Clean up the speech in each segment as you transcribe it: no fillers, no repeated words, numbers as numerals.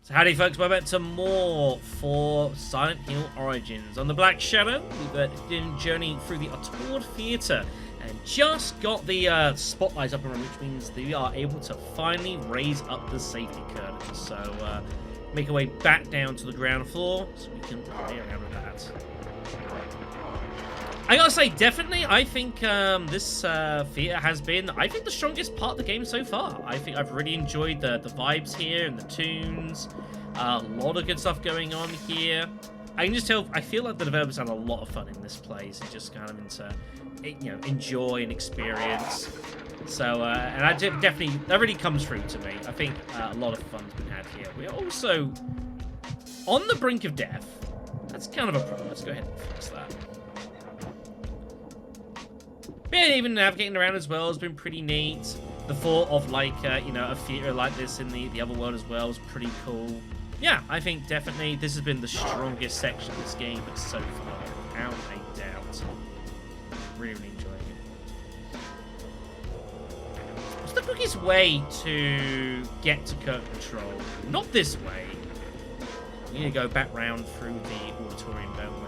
So howdy folks, we're back to more for Silent Hill Origins. On the Black Shadow, we've been journeying through the Autored Theatre and just got the spotlights up and running, which means that we are able to finally raise up the safety curtain. So make our way back down to the ground floor so we can play around with that. I gotta say, definitely, I think this theatre has been, the strongest part of the game so far. I think I've really enjoyed the vibes here and the tunes. A lot of good stuff going on here. I can just tell, I feel like the developers had a lot of fun in this place and just kind of enjoy and experience. So, and I definitely, that really comes through to me. I think a lot of fun's been had here. We're also on the brink of death. That's kind of a problem. Let's go ahead and fix that. Yeah, even navigating around as well has been pretty neat. The thought of like, a theater like this in the other world as well is pretty cool. Yeah, I think definitely this has been the strongest section of this game so far, without a doubt. Really, really enjoying it. What's the quickest way to get to curtain control? Not this way. We need to go back round through the auditorium, don't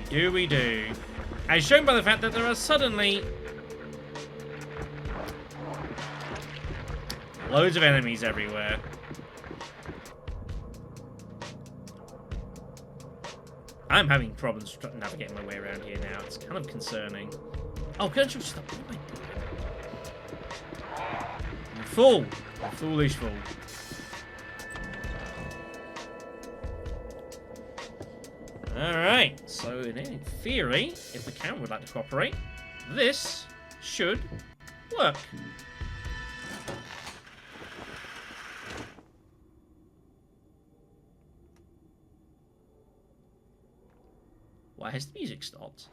we? We do. As shown by the fact that there are suddenly loads of enemies everywhere. I'm having problems navigating my way around here now. It's kind of concerning. Oh, can't you stop? What am I doing? You fool! You foolish fool. Alright, so in theory, if the camera would like to cooperate, this should work. Why has the music stopped?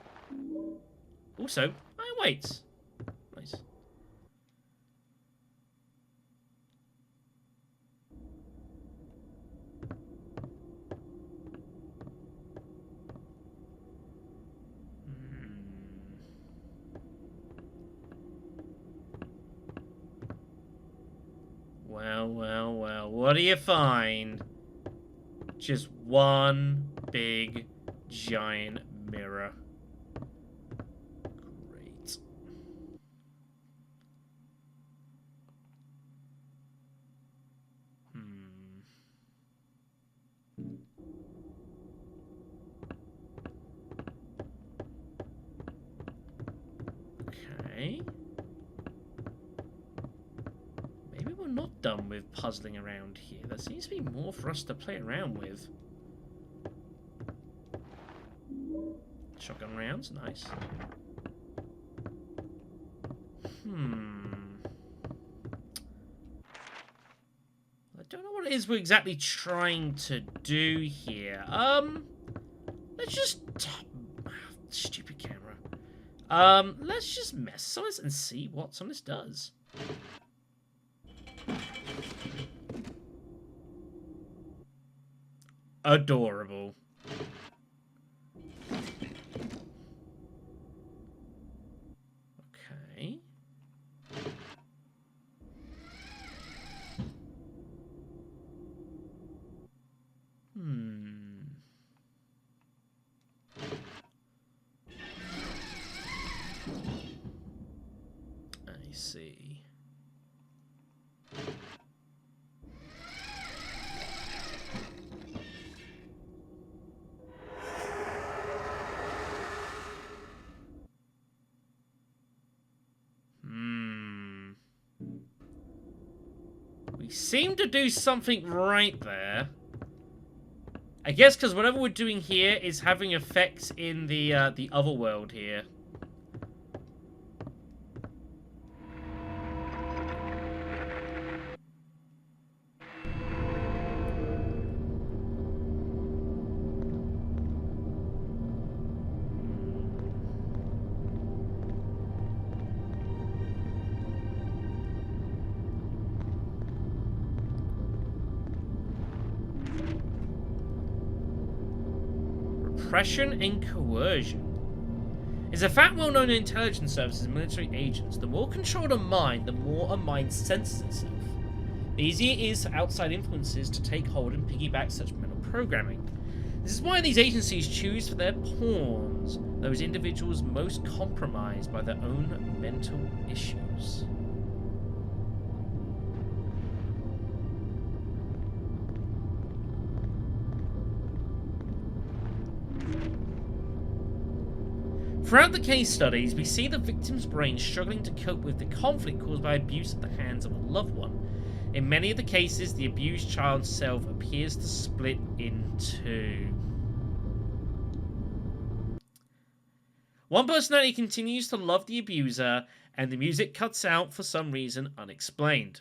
Also, wait. Nice. Well, what do you find? Just one big, giant mirror. Great. Okay. Not done with puzzling around here. There seems to be more for us to play around with. Shotgun rounds, nice. I don't know what it is we're exactly trying to do here. Let's just... Stupid camera. Let's just mess some of this and see what some of this does. Adorable. Okay. I see. We seem to do something right there. I guess because whatever we're doing here is having effects in the other world here. Repression and coercion. Is a fact well known in intelligence services and military agents. The more controlled a mind, the more a mind senses itself. The easier it is for outside influences to take hold and piggyback such mental programming. This is why these agencies choose for their pawns those individuals most compromised by their own mental issues. Throughout the case studies, we see the victim's brain struggling to cope with the conflict caused by abuse at the hands of a loved one. In many of the cases, the abused child's self appears to split in two. One personality continues to love the abuser, and the music cuts out for some reason unexplained.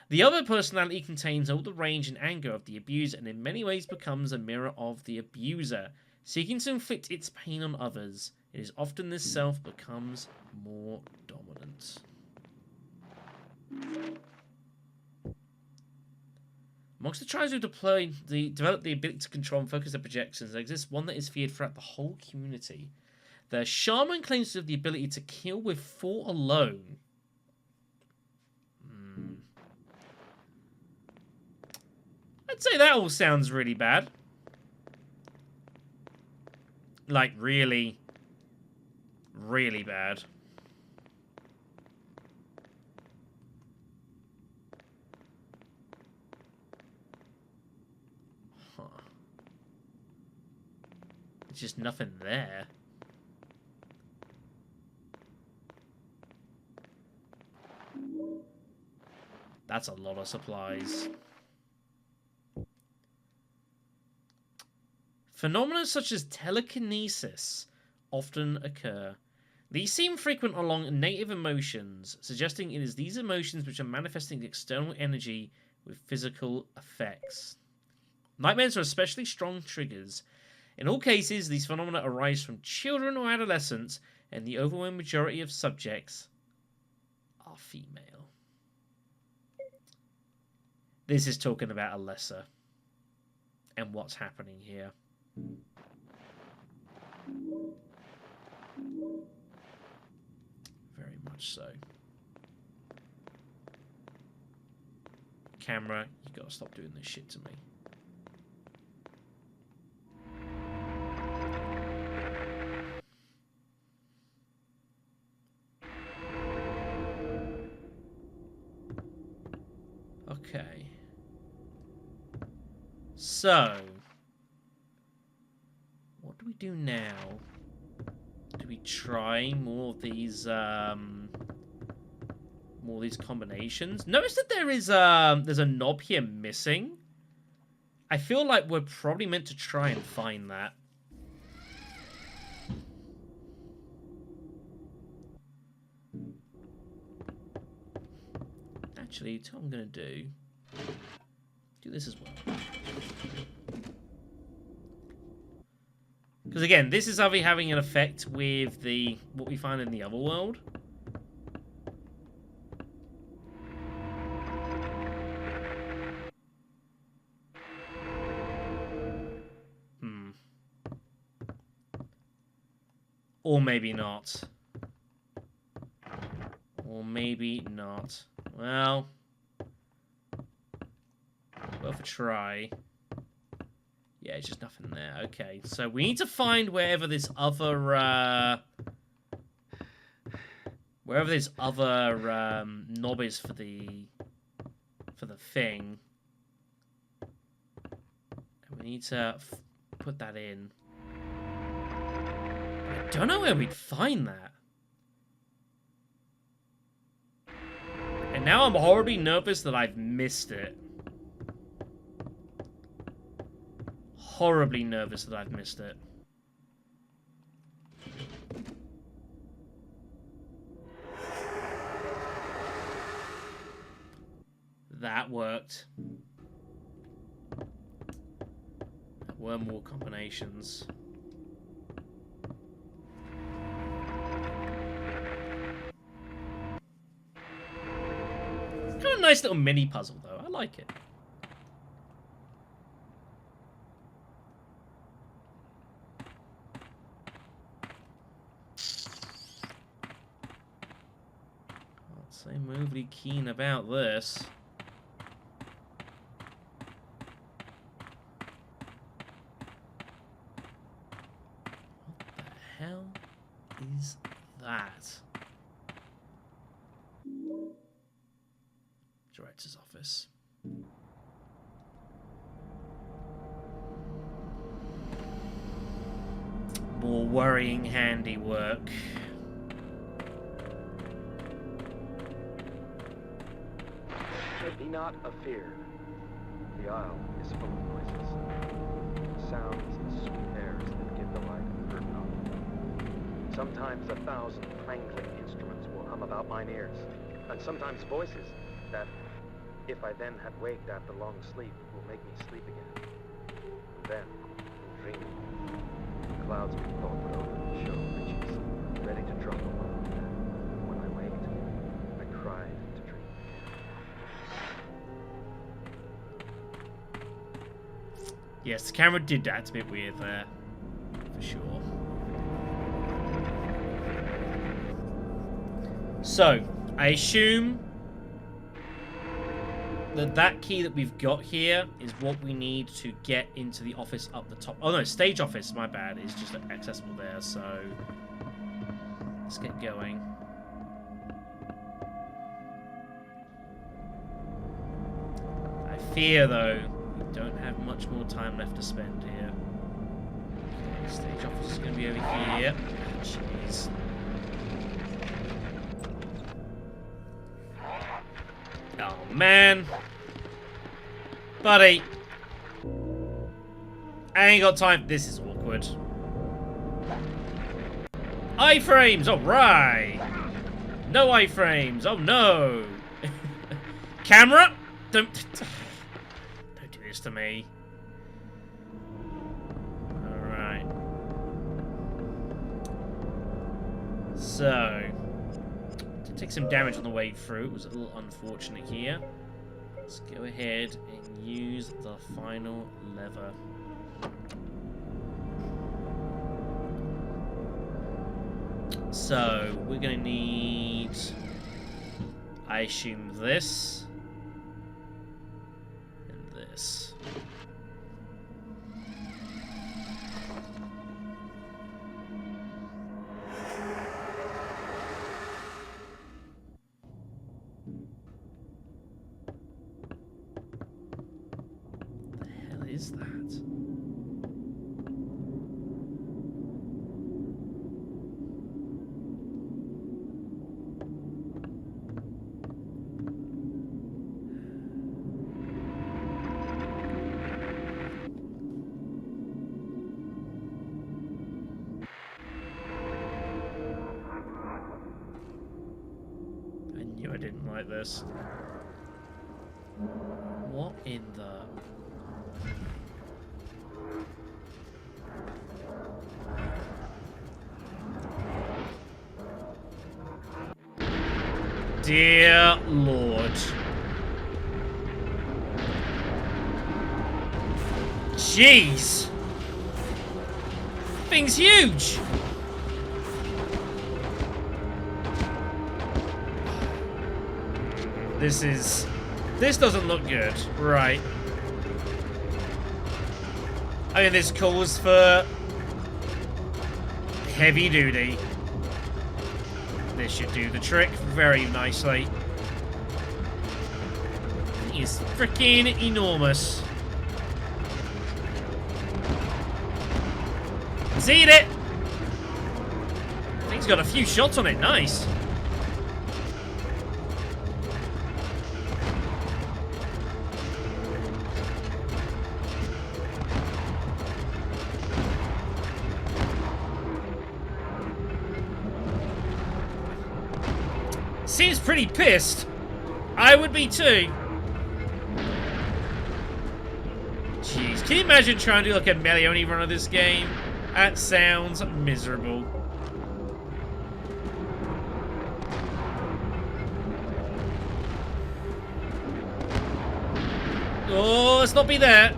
The other personality contains all the rage and anger of the abuser, and in many ways becomes a mirror of the abuser, seeking to inflict its pain on others. It is often this self becomes more dominant. Amongst the tribes who develop the ability to control and focus their projections, there exists one that is feared throughout the whole community. The shaman claims to have the ability to kill with thought alone. I'd say that all sounds really bad. Like, really, really bad. Huh. There's just nothing there. That's a lot of supplies. Phenomena such as telekinesis often occur. These seem frequent along native emotions, suggesting it is these emotions which are manifesting external energy with physical effects. Nightmares are especially strong triggers. In all cases, these phenomena arise from children or adolescents, and the overwhelming majority of subjects are female. This is talking about Alessa and what's happening here. Very much so. Camera, you gotta stop doing this shit to me. Okay. So, what do we do now? Do we try more of these combinations? Notice that there is there's a knob here missing. I feel like we're probably meant to try and find that. Actually, that's what I'm gonna do. Do this as well. Because again, this is having an effect with what we find in the other world. Or maybe not. Or maybe not. Well, worth a try. Yeah, it's just nothing there. Okay, so we need to find wherever this other knob is for the thing. And we need to put that in. I don't know where we'd find that. And now I'm horribly nervous that I've missed it. Horribly nervous that I've missed it. That worked. There were more combinations. It's kind of a nice little mini puzzle, though. I like it. Can't say I'm overly keen about this. hell is that? Director's office. More worrying handiwork. Be not afeared. The isle is full of noises, sounds and sweet airs that give delight and hurt not. Sometimes 1,000 clangling instruments will hum about mine ears, and sometimes voices that, if I then had waked after long sleep, will make me sleep again. And then, in dreaming, the clouds we thought would open and show riches, ready to drop upon me. And when I waked, I cried to dream again. Yes, the camera did that. It's a bit weird there, for sure. So, I assume that key that we've got here is what we need to get into the office up the top. Oh no, stage office, my bad, is just accessible there, so let's get going. I fear, though, we don't have much more time left to spend here. Okay, stage office is going to be over here. Jeez. Oh, man. Buddy. I ain't got time. This is awkward. Iframes, alright. No iframes. Oh, no. Camera? Don't do this to me. Alright. So... take some damage on the way through. It was a little unfortunate here. Let's go ahead and use the final lever. So, we're going to need, I assume, this and this. Is that? I knew I didn't like this. What in the... Dear Lord. Jeez. Thing's huge. This doesn't look good. Right. I mean, this calls for heavy duty. This should do the trick very nicely. He's freaking enormous. Seen it! Thing's got a few shots on it. Nice. Seems pretty pissed. I would be too. Jeez, can you imagine trying to do like a melee-only run of this game? That sounds miserable. Oh, let's not be there.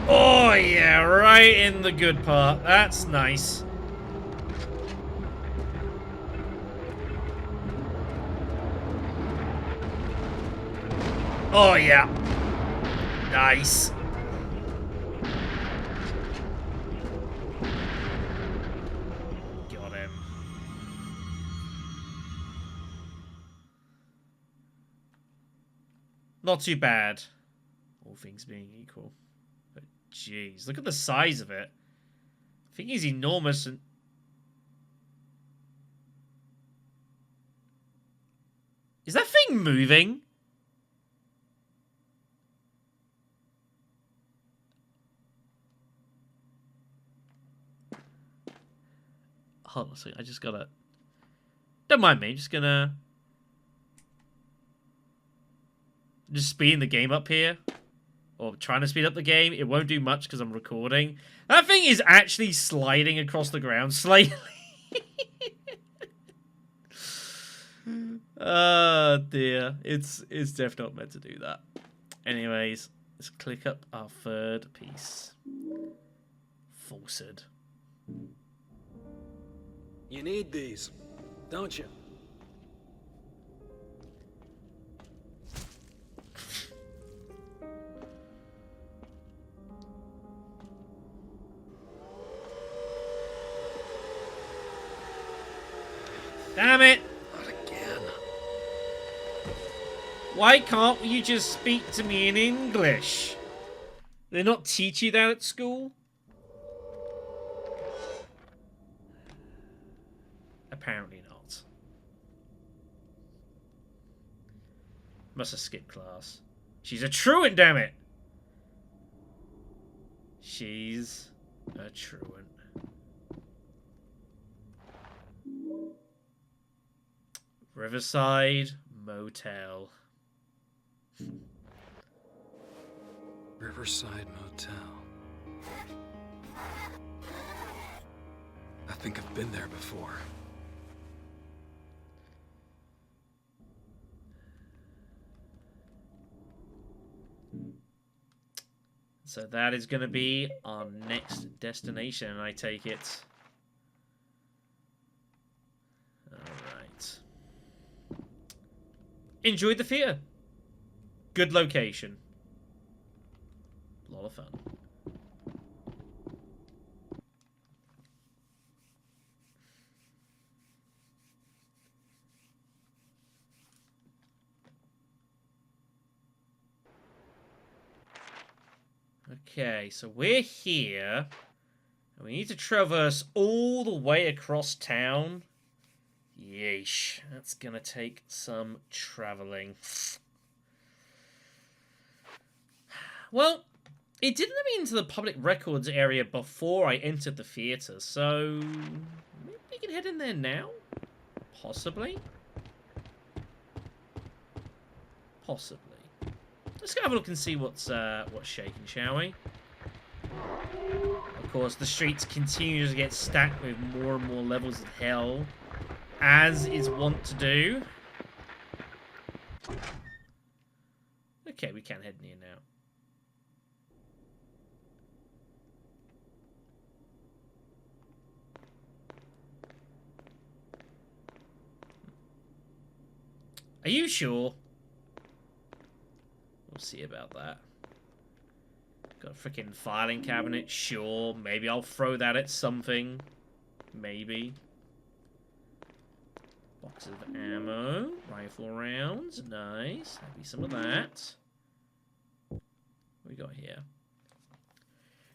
Oh, yeah, right in the good part. That's nice. Oh, yeah. Nice. Got him. Not too bad. All things being equal. But jeez, look at the size of it. I think he's enormous and... Is that thing moving? Hold on a second, I just gotta... Don't mind me, just gonna... Just speeding the game up here. Or trying to speed up the game. It won't do much because I'm recording. That thing is actually sliding across the ground slightly. Oh dear. It's definitely not meant to do that. Anyways, let's click up our third piece. Falsehood. You need these, don't you? Damn it! Not again. Why can't you just speak to me in English? They not teach you that at school? Apparently not. Must have skipped class. She's a truant, damn it! She's a truant. Riverside Motel. Riverside Motel. I think I've been there before. So that is going to be our next destination, I take it. Alright. Enjoyed the theatre. Good location. A lot of fun. Okay, so we're here. And we need to traverse all the way across town. Yeesh, that's gonna take some traveling. Well, it didn't let me into the public records area before I entered the theatre, so maybe we can head in there now? Possibly? Possibly. Let's go have a look and see what's shaking, shall we? Of course, the streets continue to get stacked with more and more levels of hell, as is wont to do. Okay, we can head in here now. Are you sure? We'll see about that. Got a freaking filing cabinet, sure. Maybe I'll throw that at something. Maybe. Box of ammo. Rifle rounds. Nice. Maybe some of that. What we got here?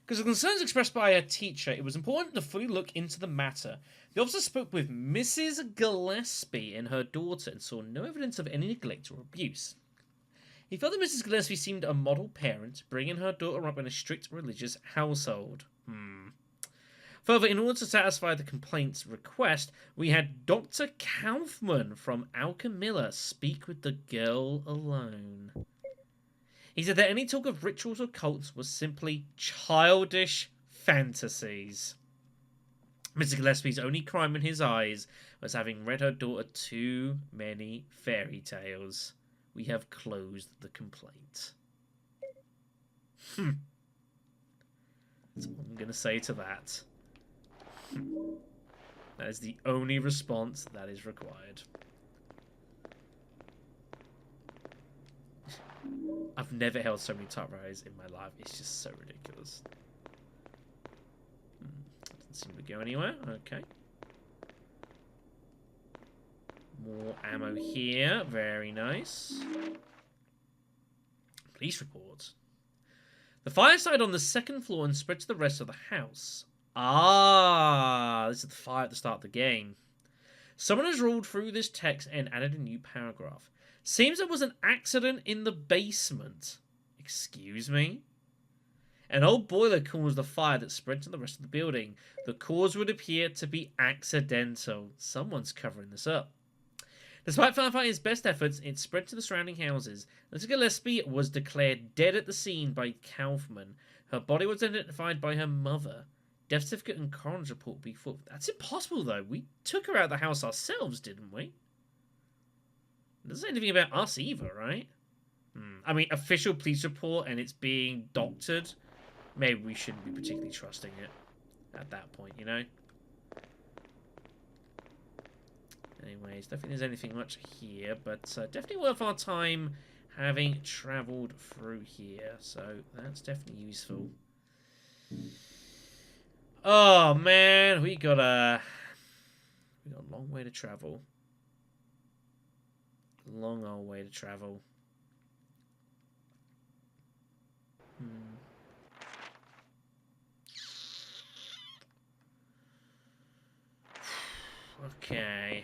Because of concerns expressed by a teacher, it was important to fully look into the matter. The officer spoke with Mrs. Gillespie and her daughter and saw no evidence of any neglect or abuse. He felt that Mrs. Gillespie seemed a model parent, bringing her daughter up in a strict religious household. Further, in order to satisfy the complaint's request, we had Dr. Kaufman from Alchemilla speak with the girl alone. He said that any talk of rituals or cults was simply childish fantasies. Mrs. Gillespie's only crime in his eyes was having read her daughter too many fairy tales. We have closed the complaint. That's all I'm going to say to that. That is the only response that is required. I've never held so many typewriters in my life. It's just so ridiculous. Doesn't seem to go anywhere. Okay. More ammo here. Very nice. Police report. The fire started on the second floor and spread to the rest of the house. Ah, this is the fire at the start of the game. Someone has rolled through this text and added a new paragraph. Seems there was an accident in the basement. Excuse me? An old boiler caused the fire that spread to the rest of the building. The cause would appear to be accidental. Someone's covering this up. Despite firefighters' best efforts, it spread to the surrounding houses. Jessica Gillespie was declared dead at the scene by Kaufman. Her body was identified by her mother. Death certificate and coroner's report will be full. That's impossible, though. We took her out of the house ourselves, didn't we? It doesn't say anything about us either, right? I mean, official police report and it's being doctored. Maybe we shouldn't be particularly trusting it at that point, you know? Anyways, don't think there's anything much here, but definitely worth our time having travelled through here. So that's definitely useful. Oh man, we got a long way to travel. Long old way to travel. Okay.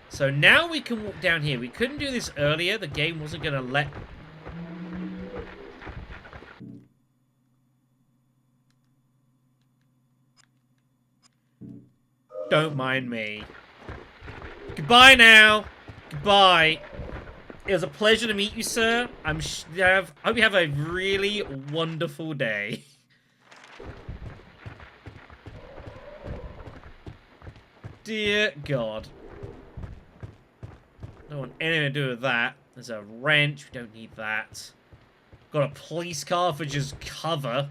So now we can walk down here. We couldn't do this earlier. The game wasn't going to let... Don't mind me. Goodbye now. Goodbye. It was a pleasure to meet you, sir. I hope you have a really wonderful day. Dear God. Don't want anything to do with that. There's a wrench. We don't need that. Got a police car for just cover.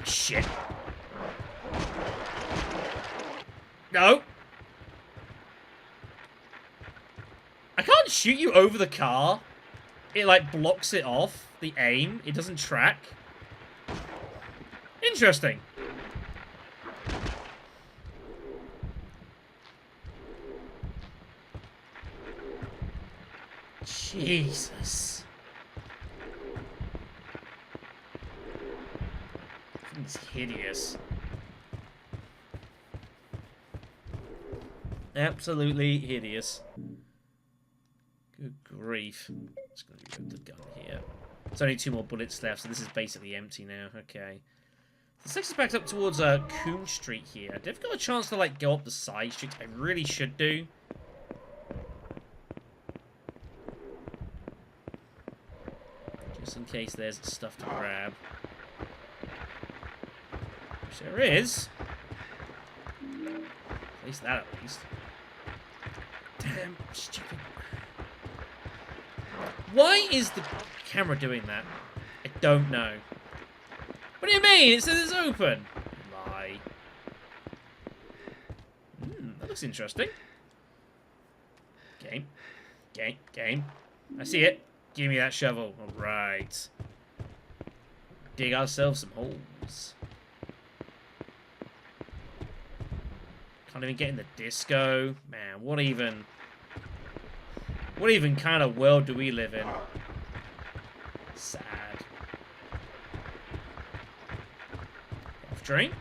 Shit. No. I can't shoot you over the car. It, like, blocks it off. The aim. It doesn't track. Interesting. Jesus. It's hideous. Absolutely hideous. Good grief. Just gonna reload the gun here. There's only 2 more bullets left, so this is basically empty now. Okay. This takes us back up towards Coombe Street here. I've never got a chance to, like, go up the side streets. I really should do. Just in case there's stuff to grab. Which there is. At least that, at least. Damn, stupid. Why is the camera doing that? I don't know. What do you mean? It says it's open. Lie. That looks interesting. Game. Game. Game. I see it. Give me that shovel. Alright. Dig ourselves some holes. Can't even get in the disco. Man, what even kind of world do we live in? Sad. Off drink.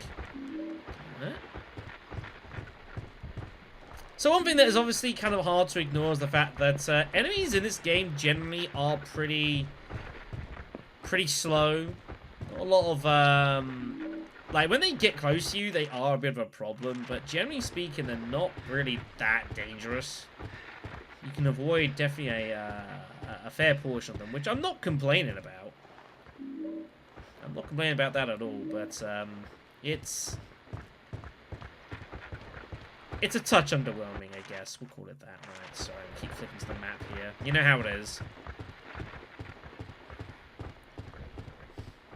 So one thing that is obviously kind of hard to ignore is the fact that enemies in this game generally are pretty slow. A lot of like when they get close to you, they are a bit of a problem, but generally speaking, they're not really that dangerous. You can avoid definitely a fair portion of them, which I'm not complaining about. I'm not complaining about that at all, but it's a touch underwhelming, I guess. We'll call it that. Right, sorry, I keep flipping to the map here. You know how it is.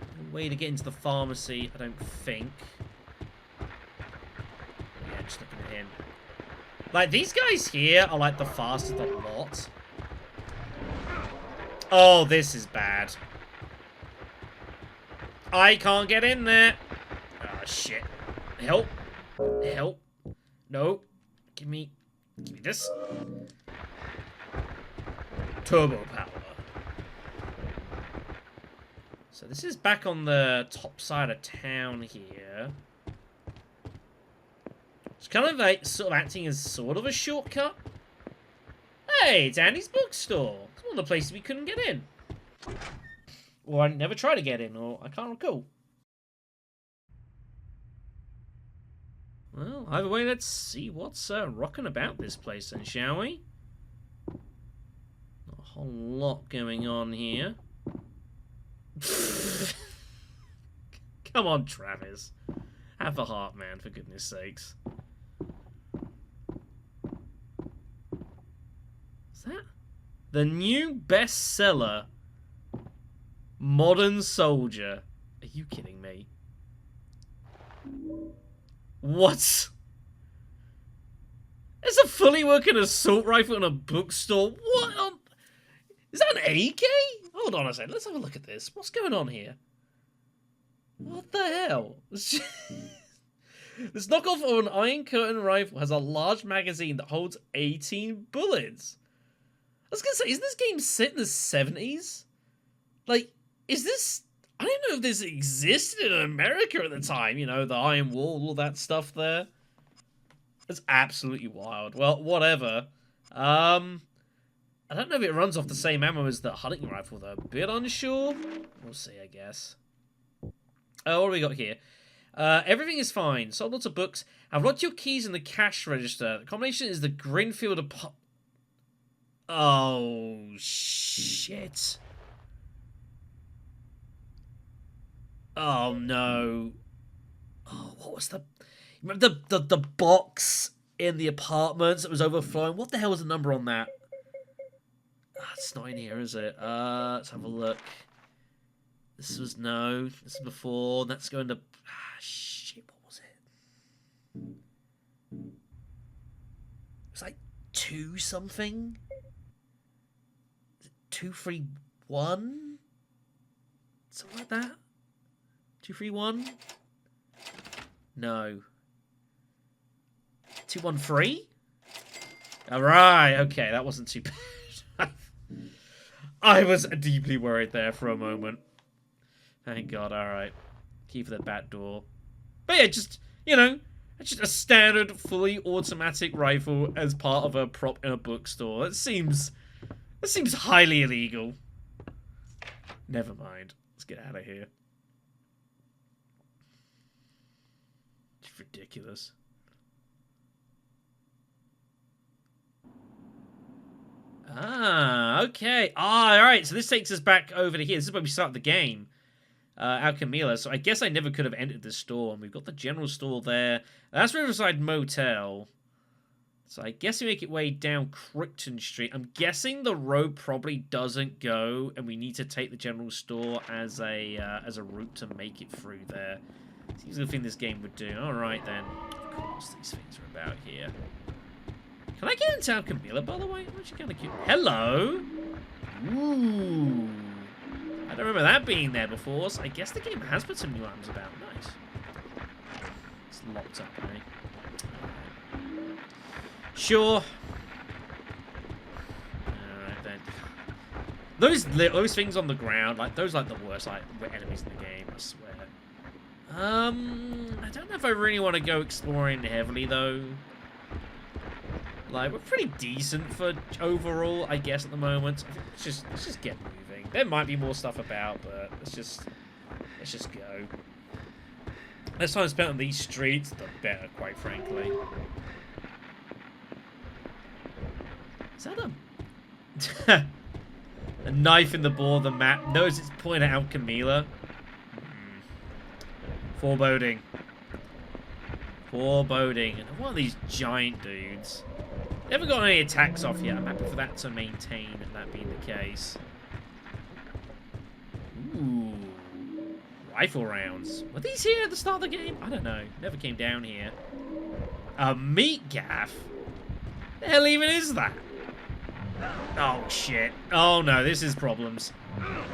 No way to get into the pharmacy, I don't think. Just looking at him. Like, these guys here are, like, the fastest of the lot. Oh, this is bad. I can't get in there. Oh, shit. Help. Help. No. Give me this. Turbo power. So this is back on the top side of town here. It's kind of like sort of acting as sort of a shortcut. Hey, it's Andy's bookstore. It's one of the places we couldn't get in. Or I never tried to get in, or I can't recall. Well, either way, let's see what's rocking about this place then, shall we? Not a whole lot going on here. Come on, Travis. Have a heart, man, for goodness sakes. Is that the new bestseller, Modern Soldier? Are you kidding me? What? There's a fully working assault rifle in a bookstore. What? Is that an AK? Hold on a second. Let's have a look at this. What's going on here? What the hell? This knockoff of an Iron Curtain rifle has a large magazine that holds 18 bullets. I was gonna say, isn't this game set in the 70s? Like, is this... I don't know if this existed in America at the time. You know, the Iron Wall, all that stuff there. It's absolutely wild. Well, whatever. I don't know if it runs off the same ammo as the hunting rifle, though. A bit unsure. We'll see, I guess. Oh, what do we got here? Everything is fine. Sold lots of books. I've locked your keys in the cash register. The combination is the Greenfield apartment. Oh, shit. Oh, no. Oh, what was the... Remember the box in the apartments that was overflowing? What the hell was the number on that? It's not in here, is it? Let's have a look. This was no. This is before. That's going to... shit, what was it? It was like 2 something? 231? Something like that? 231? No. 213? Alright, okay, that wasn't too bad. I was deeply worried there for a moment. Thank God, alright. Key for the back door. But yeah, just, you know, it's just a standard, fully automatic rifle as part of a prop in a bookstore. That seems highly illegal. Never mind. Let's get out of here. It's ridiculous. Ah, okay. Ah, alright, so this takes us back over to here. This is where we start the game. Alchemila. So I guess I never could have entered this store. And we've got the general store there. That's Riverside Motel. So I guess we make it way down Crichton Street. I'm guessing the road probably doesn't go, and we need to take the general store as a route to make it through there. Seems the thing this game would do. Alright then. Of course, these things are about here. Can I get into Alchemila, by the way? I'm actually kind of cute. Hello! Ooh. I don't remember that being there before, so I guess the game has put some new items about. Nice. It's locked up, eh? Sure. Alright then. Those things on the ground, like, those are like the worst, like, enemies in the game, I swear. I don't know if I really want to go exploring heavily, though. Like, we're pretty decent for overall, I guess, at the moment. I think let's just get moving. There might be more stuff about, but let's just go. Less time spent on these streets, the better, quite frankly. Is that a knife in the ball of the map? Knows it's pointing at Alchemila. Foreboding. Foreboding. And one of these giant dudes. They haven't got any attacks off yet. I'm happy for that to maintain, that being the case. Ooh. Rifle rounds. Were these here at the start of the game? I don't know. Never came down here. A meat gaff? The hell even is that? Oh, shit. Oh, no, this is problems.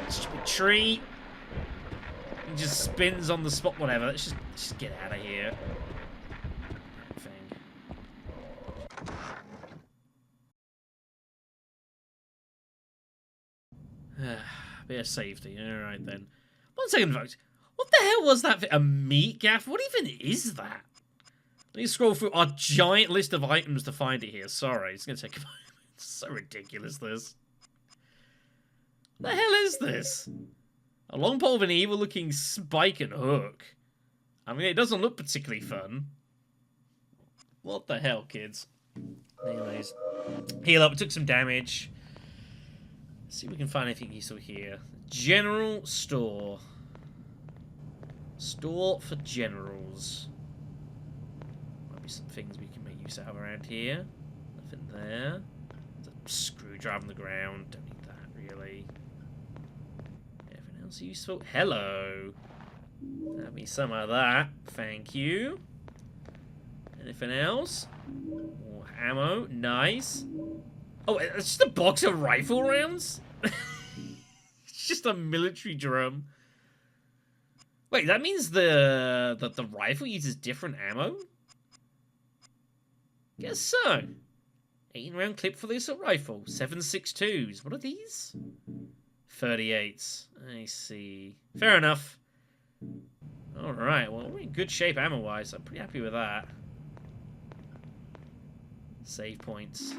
Stupid tree. He just spins on the spot. Whatever. Let's just get out of here. Bit of safety. Alright, then. 1 second, folks. What the hell was that? A meat gaff? What even is that? Let me scroll through our giant list of items to find it here. Sorry, it's going to take a moment. It's so ridiculous, this. What the hell is this? A long pole of an evil-looking spike and hook. I mean, it doesn't look particularly fun. What the hell, kids? Anyways. Heal up. We took some damage. Let's see if we can find anything useful here. General store. Store for generals. Might be some things we can make use of around here. Nothing there. There's a screwdriver on the ground. Don't need that, really. Anything else useful? Hello. Have me some of that. Thank you. Anything else? More ammo. Nice. Oh, it's just a box of rifle rounds? It's just a military drum. Wait, that means the rifle uses different ammo? Guess so. 18-round clip for the assault rifle. 7.62s. What are these? 38s. I see. Fair enough. Alright, well, we're in good shape ammo-wise. I'm pretty happy with that. Save points.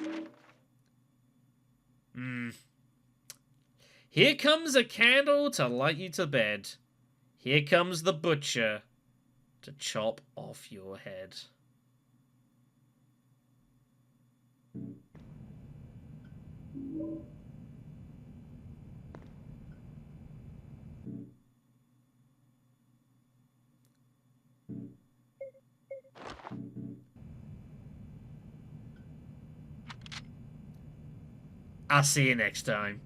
Here comes a candle to light you to bed. Here comes the butcher to chop off your head. I'll see you next time.